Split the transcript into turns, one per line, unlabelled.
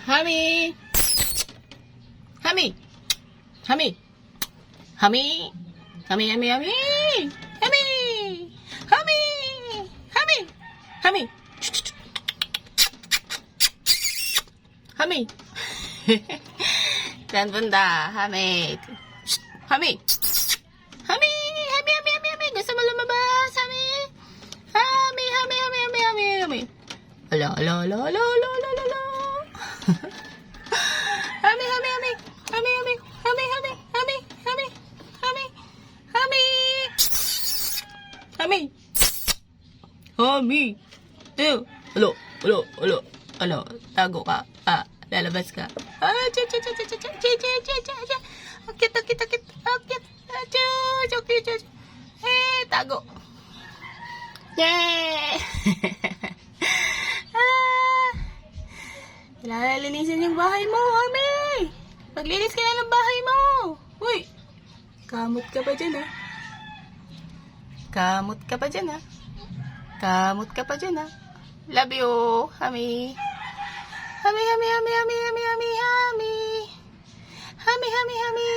Hami. Hami. Hami. Hami. Hami, hami, hami. Hami. Hami. Hami. Hami. Hami. Saan bunda? Hami. Hami. Hami. Hami, hami, hami, hami. Gusto mo lumabas? Hami. Hami, hami, hami, hami, hami, hami. Ala, ala, ala, ala, ala, ala, ala. Hami, hami, hami. Hami, hami. Hami, hami, hami, hami. Hami. Hami. Hami. Hami. Ew. Alo, alo, alo, alo. Tago ka. Lalabas ka. Cha, cha, cha, cha, cha, cha, cha, cha, cha, cha. Akit, akit, akit, akit. Cha, cha, cha, cha. Tago. Yay! Kailangan linisin yung bahay mo, Hami! Maglinis ka na ng bahay mo! Uy! Kamot ka pa dyan, ha? Kamot ka pa dyan, ha? Kamot ka pa dyan, ha? Love you, Hami! Hami, Hami, Hami, Hami, Hami, Hami, Hami! Hami, Hami, Hami!